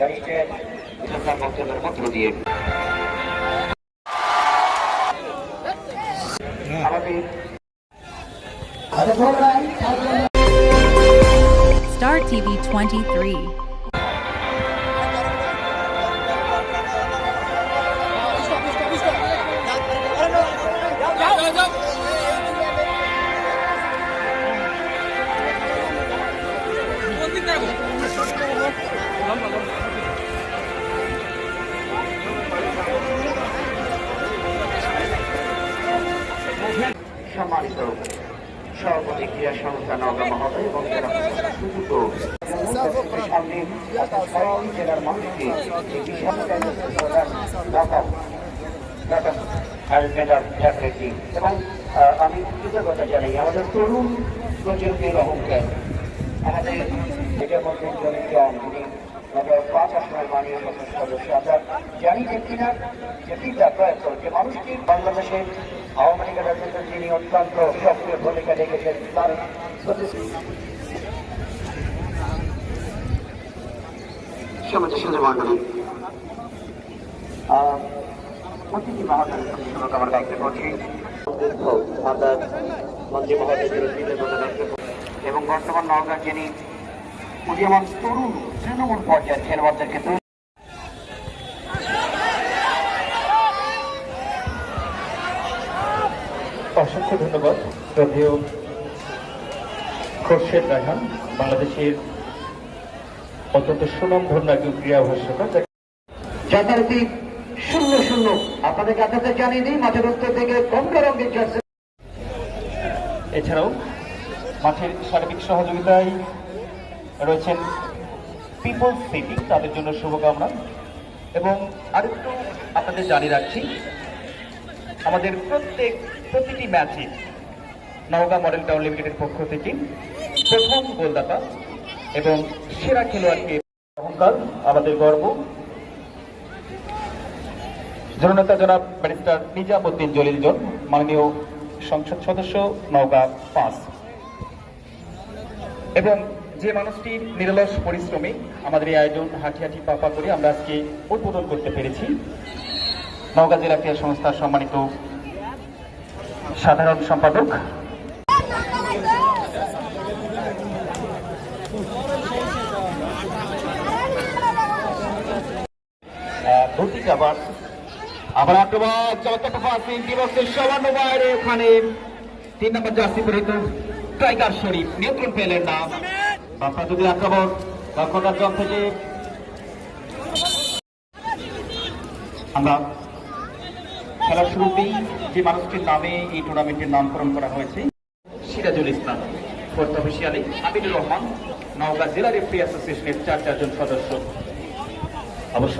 Barrister তার বক্তব্যের মধ্য দিয়ে Star TV 23. সম্মানিত সভাপতি ক্রীড়া সংস্থা নওগাঁ মহোদয় এবং সামনে জেলার মানুষকে এবং আমি কৃতজ্ঞতা জানাই আমাদের তরুণ প্রজন্মের অহংকার আমাদের এটার মধ্যে জমির জন যিনি 5 আসনের মাননীয় সংসদ সদস্য আমরা জানি যে কিনা যে পিতা প্রয়াত যে মানুষটি বাংলাদেশের আওয়ামী লীগের রাজনীতিতে যিনি অত্যন্ত সক্রিয় ভূমিকা রেখেছেন তার মন্ডলী অতিথি মহোদয় আমার দায়িত্ব করছি মন্ত্রী মহোদয় এবং বর্তমান নওগাঁ যিনি উদীয়মান তরুণ তৃণমূল পর্যায়ের খেলোয়াড়দেরকে অসংখ্য ধন্যবাদ শ্রদ্ধেয় খোরশেদ রায়হান বাংলাদেশের অত্যন্ত সুনামধন্য একজন ক্রীড়া ভাষ্যকার যথারীতি 0-0 আপনাদেরকে আপনাদের জানিয়ে দিই মাঠের উত্তর থেকে গঙ্গা রঙের জার্সি এছাড়াও মাঠের সার্বিক সহযোগিতায় রয়েছেন পিপলস সিটি তাদের জন্য শুভকামনা এবং আরেকটু আপনাদের জানিয়ে রাখছি আমাদের প্রতিটি ম্যাচে নওগাঁ মডেল টাউন লিমিটেডের পক্ষ থেকে প্রথম গোলদাতা এবং সেরা খেলোয়াড়কে অহংকার আমাদের গর্ব জননেতা জনাব ব্যারিস্টার নিজামুদ্দিন জলিল জন মাননীয় সংসদ সদস্য নওগাঁ 5 এবং যে মানুষটির নিরলস পরিশ্রমে আমাদের এই আয়োজন হাঁটি হাঁটি পাপা করে আমরা আজকে উদ্বোধন করতে পেরেছি নওগাঁ জেলা ক্রীড়া সংস্থার সম্মানিত সাধারণ সম্পাদক আবার আক্রমণ চমৎকার পাসিং দিবসের সামান্য বাইরে ওখানে 3 নম্বর জার্সি পরিহিত টাইগার শরীফ নিয়ন্ত্রণ পেলেন না বাপ্পা যদি আক্রমণ দক্ষতার জল থেকে আমরা খেলার শুরুতেই যে মানুষটির নামে এই টুর্নামেন্টের নামকরণ করা হয়েছে সিরাজুল ইসলাম ফোর্থ অফিসিয়ালি আমিনুর রহমান নওগাঁ জেলা রেফারি অ্যাসোসিয়েশনের 4 জন সদস্য অবশ্য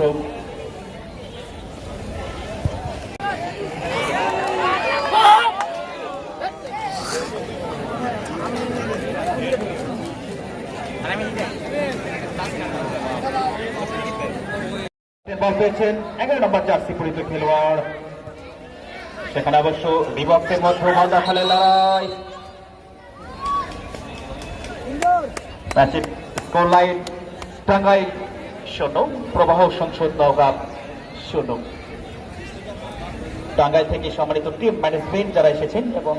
বল পেয়েছেন 11 নম্বর জার্সি পরিহিত খেলোয়াড় সেখানে অবশ্য বিভক্তের মধ্যে মালদা খেলে লড়াই ম্যাচের স্কোর লাইন টাঙ্গাইল 0 প্রবাহ সংসদ নওগাঁ 0 টাঙ্গাইল থেকে সম্মানিত টিম ম্যানেজমেন্ট যারা এসেছেন এবং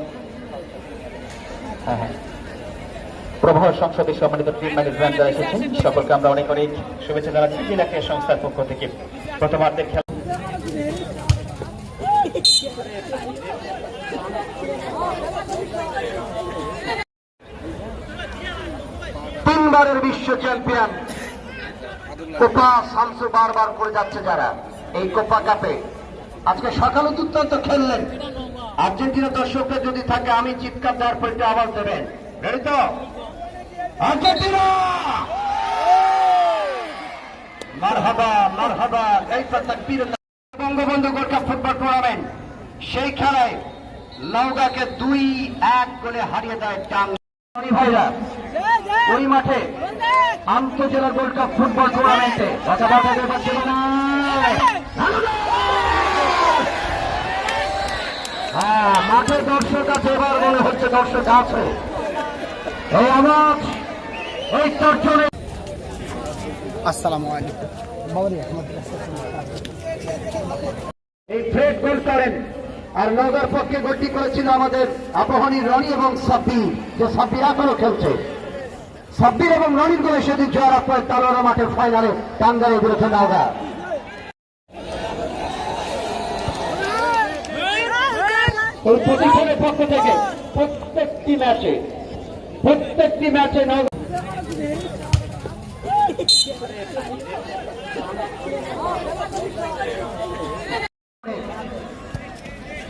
প্রবাহ সংসদের সম্মানিত টিম ম্যানেজমেন্ট যারা এসেছেন সকলকে আমরা অনেক অনেক শুভেচ্ছা জানাচ্ছি জেলা ক্রীড়া সংস্থার পক্ষ থেকে প্রথমার্ধের খেলা তিনবারের বিশ্ব চ্যাম্পিয়ন কোপা শামসু বারবার করে যাচ্ছে যারা এই কোপা কাপে আজকে সকালে দুর্দান্ত খেললেন আর্জেন্টিনা দর্শকরা যদি থাকে আমি চিৎকার দেওয়ার পর একটা আওয়াজ দেবেন রেডি তো আর্জেন্টিনা মারহাবা মারহাবা এই তাকবীর Bangabandhu gold cup football tournament সেই খেলায় নওগাঁকে 2-1 গোলে হারিয়ে দেয় টাঙ্গাইল ভাইরা ওই মাঠে আন্তঃজেলা গোল্ড কাপ ফুটবল টুর্নামেন্টে হ্যাঁ মাঠে দর্শক আছে এবার মনে হচ্ছে দর্শক আছে এই আওয়াজ এই তর্জনে আসসালামু আলাইকুম। এই ফ্রেড গোল করেন আর নগর পক্ষে গোলটি করেছিল আমাদের আবাহনী রনি এবং সাব্বির, যে সাব্বির এখনো খেলছে। সাব্বির এবং রনির গোলে সেদিন জয় আপনার তালোয়ারা মাঠের ফাইনালে টাঙ্গাইলের বিরুদ্ধে নওগাঁ। এই প্রতিষ্ঠানের পক্ষ থেকে প্রত্যেকটি ম্যাচে নওগাঁ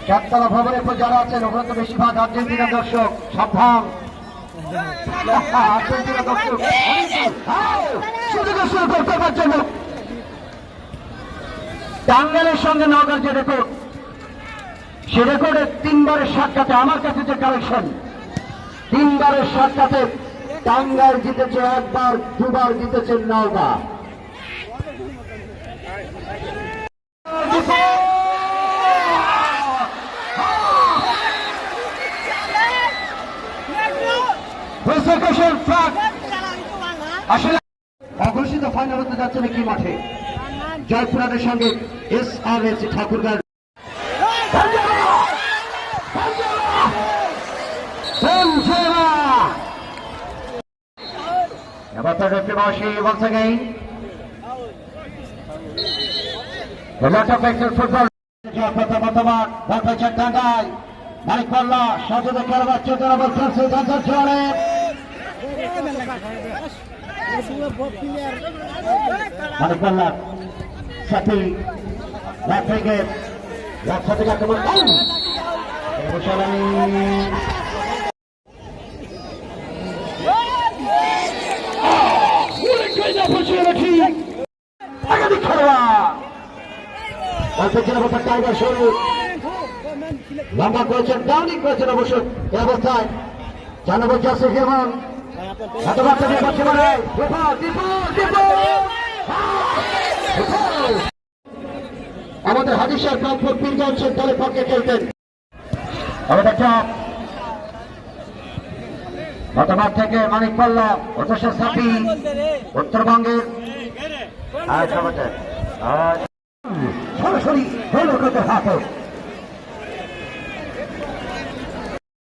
চারতলা ভবনের পর যারা আছেন ওখানে তো বেশিরভাগ আর্জেন্টিনা দর্শক, সাবধান। আর্জেন্টিনা দর্শক সুযোগে শুরু করতে পারছেন না। টাঙ্গাইলের সঙ্গে নওগাঁর যে রেকর্ড, সে রেকর্ডে 3 বারের সাক্ষাতে আমার কাছে যে কালেকশন, 3 বারের সাক্ষাতে টাঙ্গাইল জিতেছে 1 বার, 2 বার জিতেছে নওগাঁ। আসলে অঘোষিত ফাইনাল হতে যাচ্ছে কি মাঠে, জয়পুরের সঙ্গে SRS Thakurgaon. Number 33 Moshi once again. A lot of excellent football. প্রথমবার বল পেয়েছেন টাঙ্গাইল, মানিক পাল্লা সাজুদে খেলবার চেতনা বলছেন সিদ্ধান্ত চলে। মানিক পাল্লা সাথী লেফট উইকে লেফট সাথে আক্রমণ একাধিক খেলোয়াড় টাইগার শুরু লম্বা করেছেন, ডাউনিং করেছেন অবশ্য এই অবস্থায়। জানাবো জাসে কেমন আমাদের হাদিসার প্রান্তর পীরগঞ্জ দলের পক্ষে খেলতেন। আমাদের চাপ গতবার থেকে মানিক পাল্লা, অথচ সাথী উত্তরবঙ্গের সরাসরি হাতে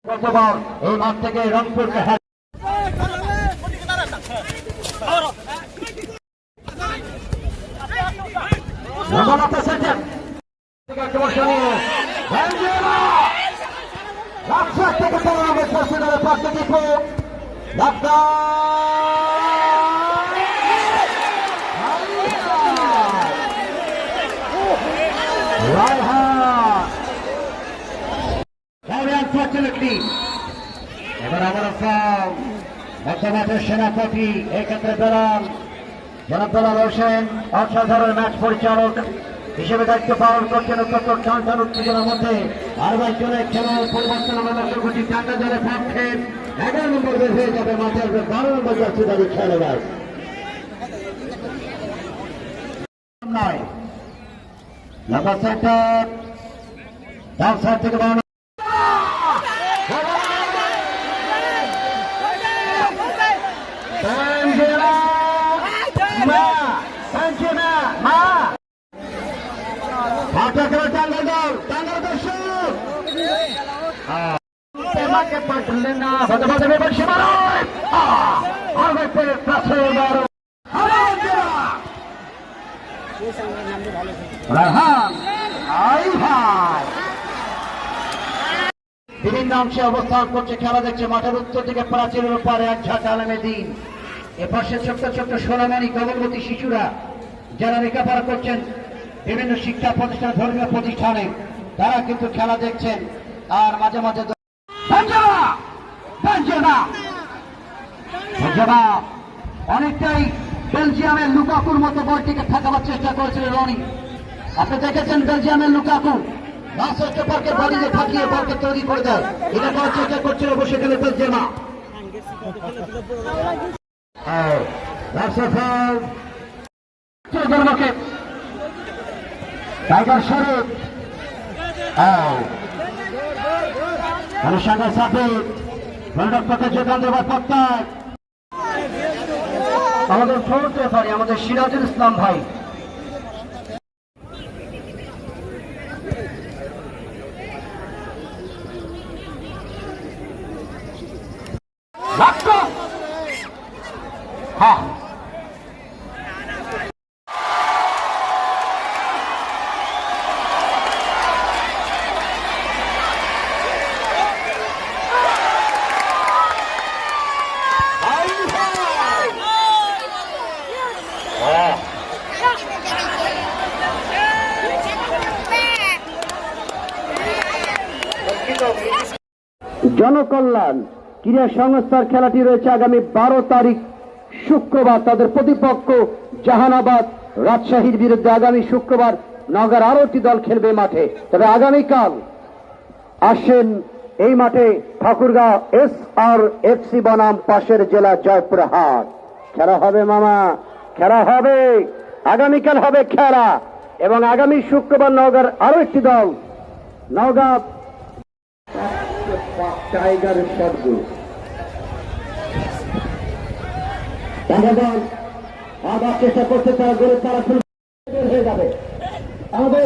গতবার এই মাঠ থেকে রংপুরকে এবার আবার মধ্যমাঠের সেনাপতি এক্ষেত্রে বেলাল, জনাব বেলাল হোসেন অসাধারণ ম্যাচ পরিচালক হিসেবে দায়িত্ব পালন করছেন। অত্যন্ত টানটান উত্তেজনার মধ্যে আর জনে খেলার পরিবর্তন আমরা লক্ষ্য করছি। টাকা জলের পক্ষে 11 নম্বর বের হয়ে যাবে, মাঠে আসবে 12 নম্বর যাচ্ছে তাদের খেলোয়াড় নয়। নাম্বার সেন্টার ডান সাইড থেকে বিভিন্ন অংশে অবস্থান করছে, খেলা দেখছে। মাঠের উত্তর দিকে প্রাচীরের উপরে এক ঝাঁক আলেমে দিন, এপাশে ছোট্ট ছোট্ট সোনামানি কবলবতী শিশুরা যারা লেখাপড়া করছেন বিভিন্ন শিক্ষা প্রতিষ্ঠান, ধর্মীয় প্রতিষ্ঠানে, তারা কিন্তু খেলা দেখছেন। আর মাঝে মাঝে অনেকটাই বেলজিয়ামের লুকাকুর মতো বলটিকে ঠেকাবার চেষ্টা করেছিল রনি। আপনি দেখেছেন বেলজিয়ামের লুকাকু রাষ্ট্রপার্কের বাড়িতে থাকিয়ে বলকে তৈরি করে দেয়, এটা করার চেষ্টা করছিল বসে গেলে বেলজিয়ামা। টাইগার শরীফ সঙ্গে সাথে যোগান দেবার প্রত্যায় আমাদের ফোর্থ রেফারি আমাদের সিরাজুল ইসলাম ভাই। হ্যাঁ জনকল্যাণ ক্রীড়া সংস্থার খেলাটি রয়েছে আগামী 12 তারিখ শুক্রবার। তাদের প্রতিপক্ষ জাহানাবাদ রাজশাহীর বিরুদ্ধে আগামী শুক্রবার নওগাঁর আরো একটি দল খেলবে মাঠে। তবে আগামীকাল আসেন এই মাঠে ঠাকুরগাঁও SRFC বনাম পাশের জেলা জয়পুরহাট। খেলা হবে মামা, খেলা হবে, আগামীকাল হবে খেলা। এবং আগামী শুক্রবার নওগাঁর আরো একটি দল নওগাঁ টাইগার শব্দ আবার চেষ্টা করছে তারা গড়ে তারা হয়ে যাবে। আমাদের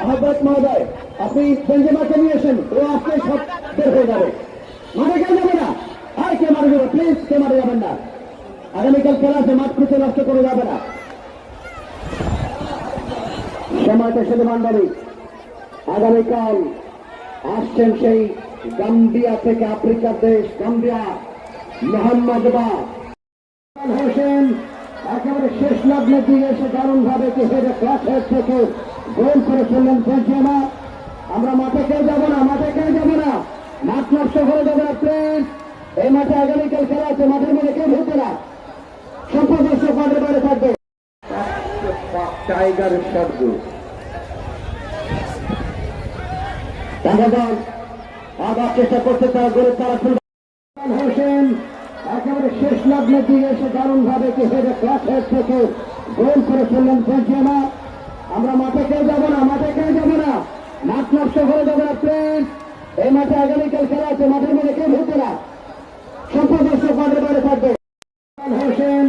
আহ্বায়ক মহোদয় আপনি বেঞ্জেমাকে নিয়ে এসেন, ও আজকে সব বের হয়ে যাবে। মাঠে কেউ যাবে না, আর কে মাঠে যাবে প্লিজ, কে মাঠে যাবেন না। আগামীকাল খেলা আছে, মাঠ খুঁজে নষ্ট করে যাবে না। সময়টা শুধু মান্ডালি আগামীকাল আসছেন সেই গাম্বিয়া থেকে, আফ্রিকার দেশ গাম্বিয়া, মোহাম্মদ হোসেন একেবারে শেষ লগ্নের দিকে এসে দারুণ ভাবে হেডে ক্লাস হেড থেকে গোল করে ফেললেন বেঞ্জেমা। আমরা মাঠে কেউ যাবো না, মাঠে কেউ যাবো না, মাঠ নষ্ট হয়ে যাবে না প্লিজ। এই মাঠে আগামীকাল খেলা আছে, মাঠের মধ্যে কেউ ঢুকবে না, সম্পূর্ণ মাঠের বাইরে থাকবে। টাইগার শব্দ আবার চেষ্টা করছে তারা গড়ে তারা হোসেন একেবারে শেষ লগ্নের দিকে এসে দারুণ ভাবে হেডে ক্লাস হেড থেকে গোল করে ফেললেন বেঞ্জেমা। আমরা মাঠে কেউ যাবো না, মাঠে কেউ যাবো না, মাঠ নষ্ট হয়ে যাবে না প্লিজ। এই মাঠে আগামীকাল খেলা আছে, মাঠের মধ্যে কেউ ঢুকবে না, সম্পূর্ণ মাঠের বাইরে থাকবে। হোসেন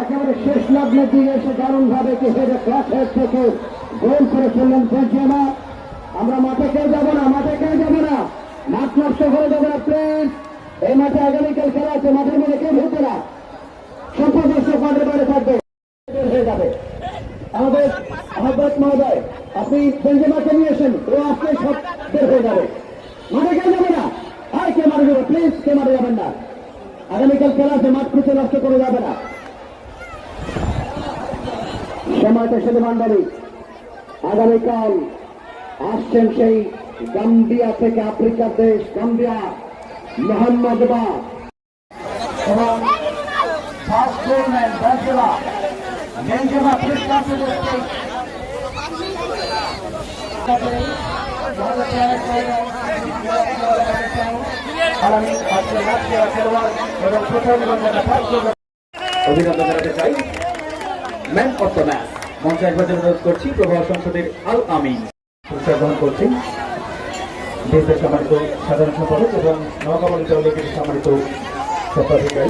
একেবারে শেষ লগ্নের দিকে এসে দারুণ ভাবে হেডে ক্লাস হেড থেকে গোল করে ফেললেন বেঞ্জেমা। আমরা মাঠে কেউ যাবো না, মাঠে কেউ যাবো না, মাঠ নষ্ট হয়ে যাবে না প্লিজ। এই মাঠে আগামীকাল খেলা আছে, মাঠের মধ্যে কেউ ঢুকবে না, সম্পূর্ণ মাঠের বাইরে থাকবে হয়ে যাবে। আমাদের আহ্বায়ক মহোদয় আপনি বেঞ্জেমাকে নিয়ে এসেন, ও আজকে সব বের হয়ে যাবে। মাঠে কেউ যাবে না, আর কে মাঠে যাবে প্লিজ, কে মাঠে যাবেন না। আগামীকাল খেলা আছে, মাঠ খুঁজে নষ্ট করে যাবে না। সময়টা শুধু মান্ডালি আগামীকাল আসছেন সেই গাম্বিয়া থেকে, আফ্রিকার দেশ গাম্বিয়া, মোহাম্মদ এবং ফার্স্ট গোলম্যান বেঞ্জেমা অভিনন্দন জানাতে চাই ম্যান অফ দ্য ম্যাচ। মঞ্চে একবার অনুরোধ করছি প্রভাব সংসদের আল আমিন পুরস্কার গ্রহণ করছেন দেশের সম্মানিত সাধারণ সম্পাদক এবং নওগাঁ লীগের সম্মানিত স্বত্বাধিকারী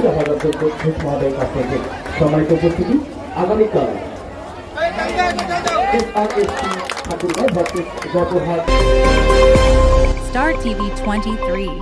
ঘোষ মহোদয়ের কাছ থেকে। সম্মানিত উপস্থিতি, আগামীকাল SRFC Thakurgaon versus Joypurhat. Star TV 23